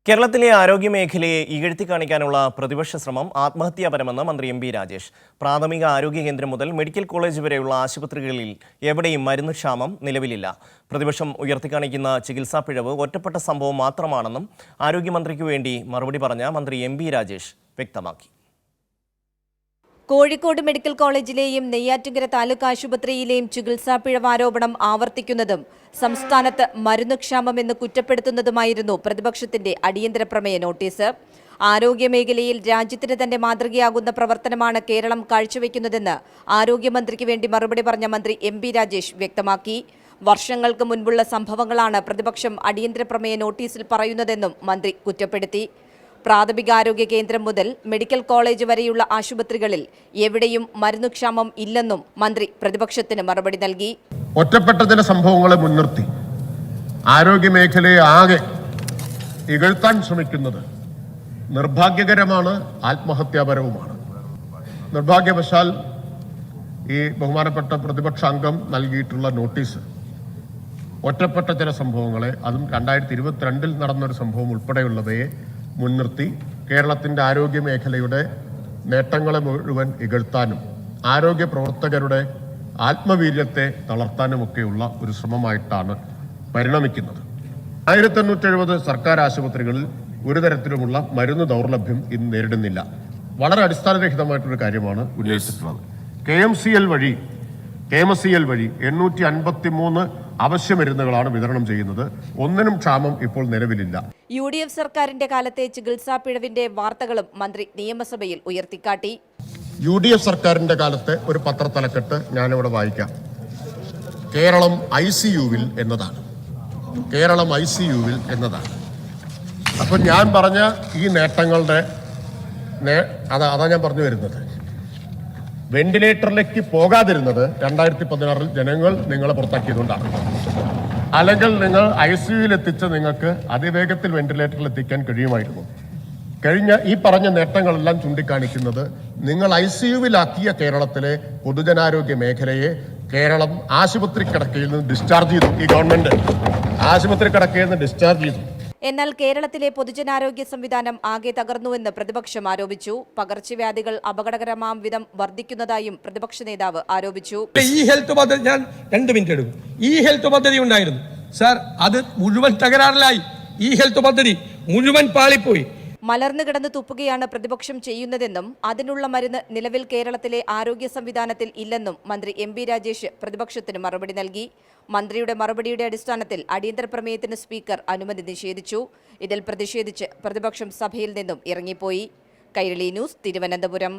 കേരളത്തിലെ ആരോഗ്യമേഖലയെ ഇകഴ്ത്തി കാണിക്കാനുള്ള പ്രതിപക്ഷ ശ്രമം ആത്മഹത്യാപരമെന്ന് മന്ത്രി എം പി രാജേഷ്. പ്രാഥമിക ആരോഗ്യ കേന്ദ്രം മുതൽ മെഡിക്കൽ കോളേജ് വരെയുള്ള ആശുപത്രികളിൽ എവിടെയും മരുന്ന് ക്ഷാമം നിലവിലില്ല. പ്രതിപക്ഷം ഉയർത്തിക്കാണിക്കുന്ന ചികിത്സാ പിഴവ് ഒറ്റപ്പെട്ട സംഭവം മാത്രമാണെന്നും ആരോഗ്യമന്ത്രിക്കു വേണ്ടി മറുപടി പറഞ്ഞ മന്ത്രി എം പി രാജേഷ് വ്യക്തമാക്കി. കോഴിക്കോട് മെഡിക്കൽ കോളേജിലെയും നെയ്യാറ്റിൻകര താലൂക്ക് ആശുപത്രിയിലെയും ചികിത്സാ പിഴവ് ആരോപണം ആവർത്തിക്കുന്നതും സംസ്ഥാനത്ത് മരുന്നുക്ഷാമമെന്ന് കുറ്റപ്പെടുത്തുന്നതുമായിരുന്നു പ്രതിപക്ഷത്തിന്റെ അടിയന്തര പ്രമേയ നോട്ടീസ്. ആരോഗ്യമേഖലയിൽ രാജ്യത്തിന് തന്നെ മാതൃകയാകുന്ന പ്രവർത്തനമാണ് കേരളം കാഴ്ചവെക്കുന്നതെന്ന് ആരോഗ്യമന്ത്രിക്ക് വേണ്ടി മറുപടി പറഞ്ഞ മന്ത്രി എം പി രാജേഷ് വ്യക്തമാക്കി. വർഷങ്ങൾക്ക് മുൻപുള്ള സംഭവങ്ങളാണ് പ്രതിപക്ഷം അടിയന്തര പ്രമേയ നോട്ടീസിൽ പറയുന്നതെന്നും മന്ത്രി കുറ്റപ്പെടുത്തി. പ്രാഥമികാരോഗ്യ കേന്ദ്രം മുതൽ മെഡിക്കൽ കോളേജ് വരെയുള്ള ആശുപത്രികളിൽ എവിടെയും മരുന്നുക്ഷാമം ഇല്ലെന്നും മന്ത്രി പ്രതിപക്ഷത്തിന് മറുപടി നൽകി. ഒറ്റപ്പെട്ട ചില സംഭവങ്ങളെ മുൻനിർത്തി ആരോഗ്യമേഖലയെ ആകെ ഇകഴ്ത്താൻ ശ്രമിക്കുന്നത് നിർഭാഗ്യകരമാണ്, ആത്മഹത്യാപരവുമാണ്. നിർഭാഗ്യവശാൽ ഈ ബഹുമാനപ്പെട്ട പ്രതിപക്ഷ അംഗം നൽകിയിട്ടുള്ള നോട്ടീസ് ഒറ്റപ്പെട്ട ചില സംഭവങ്ങളെ, അതും 2022 നടന്നൊരു സംഭവം ഉൾപ്പെടെയുള്ളവയെ മുൻനിർത്തി കേരളത്തിൻ്റെ ആരോഗ്യ മേഖലയുടെ നേട്ടങ്ങളെ മുഴുവൻ ഇകഴ്ത്താനും ആരോഗ്യ പ്രവർത്തകരുടെ ആത്മവീര്യത്തെ തളർത്താനുമൊക്കെയുള്ള ഒരു ശ്രമമായിട്ടാണ് പരിണമിക്കുന്നത്. 1870 സർക്കാർ ആശുപത്രികളിൽ ഒരു തരത്തിലുമുള്ള മരുന്ന് ദൗർലഭ്യം ഇന്ന് നേരിടുന്നില്ല. വളരെ അടിസ്ഥാനരഹിതമായിട്ടൊരു കാര്യമാണ് ഉന്നയിച്ചിട്ടുള്ളത്. KMCL വഴി 853 അവശ്യ മരുന്നുകളാണ് വിതരണം ചെയ്യുന്നത്. ഒന്നിനും ക്ഷാമം ഇപ്പോൾ നിലവിലില്ല. UDF സർക്കാരിന്റെ കാലത്തെ ചികിത്സാ പിഴവിന്റെ വാർത്തകളും മന്ത്രി നിയമസഭയിൽ ഉയർത്തിക്കാട്ടി. UDF സർക്കാരിന്റെ കാലത്തെ ഒരു പത്രത്തലക്കെട്ട് ഞാനിവിടെ വായിക്കാം. കേരളം ICUവിൽ എന്നതാണ്. കേരളം ICUവിൽ എന്നതാണ്. അപ്പം ഞാൻ പറഞ്ഞ ഈ നേട്ടങ്ങളുടെ അതാ ഞാൻ പറഞ്ഞു വരുന്നത്. വെന്റിലേറ്ററിലേക്ക് പോകാതിരുന്നത് 2016 ജനങ്ങൾ നിങ്ങളെ പുറത്താക്കിയതുകൊണ്ടാണ്. അല്ലെങ്കിൽ നിങ്ങൾ ICUവിൽ എത്തിച്ച നിങ്ങൾക്ക് അതിവേഗത്തിൽ വെന്റിലേറ്ററിൽ എത്തിക്കാൻ കഴിയുമായിരുന്നു. കഴിഞ്ഞ ഈ പറഞ്ഞ നേട്ടങ്ങളെല്ലാം ചൂണ്ടിക്കാണിക്കുന്നത് നിങ്ങൾ ICUവിലാക്കിയ കേരളത്തിലെ പൊതുജനാരോഗ്യ മേഖലയെ കേരളം ആശുപത്രി കിടക്കയിൽ നിന്ന് ഡിസ്ചാർജ് ചെയ്തു. ഈ ഗവൺമെന്റ് ആശുപത്രി കിടക്കയിൽ നിന്ന് ഡിസ്ചാർജ് ചെയ്തു. എന്നാൽ കേരളത്തിലെ പൊതുജനാരോഗ്യ സംവിധാനം ആകെ തകർന്നുവെന്ന് പ്രതിപക്ഷം ആരോപിച്ചു. പകർച്ചവ്യാധികൾ അപകടകരമാം വിധം വർദ്ധിക്കുന്നതായും പ്രതിപക്ഷ നേതാവ് ആരോപിച്ചു. ഈ ഹെൽത്ത് പദ്ധതി ഞാൻ 2 മിനിറ്റ് എടുക്കും. ഈ ഹെൽത്ത് പദ്ധതി ഉണ്ടായിരുന്നു സാർ, അത് മുഴുവൻ തകരാറിലായി. ഈ ഹെൽത്ത് പദ്ധതി മുഴുവൻ പാളിപ്പോയി. മലർന്നു കിടന്ന് തുപ്പുകയാണ് പ്രതിപക്ഷം ചെയ്യുന്നതെന്നും അതിനുള്ള മരുന്ന് നിലവിൽ കേരളത്തിലെ ആരോഗ്യ സംവിധാനത്തിൽ ഇല്ലെന്നും മന്ത്രി എം പി രാജേഷ് പ്രതിപക്ഷത്തിന് മറുപടി നൽകി. മന്ത്രിയുടെ മറുപടിയുടെ അടിസ്ഥാനത്തിൽ അടിയന്തര പ്രമേയത്തിന് സ്പീക്കർ അനുമതി നിഷേധിച്ചു. ഇതിൽ പ്രതിഷേധിച്ച് പ്രതിപക്ഷം സഭയിൽ നിന്നും ഇറങ്ങിപ്പോയി. കൈരളി ന്യൂസ്, തിരുവനന്തപുരം.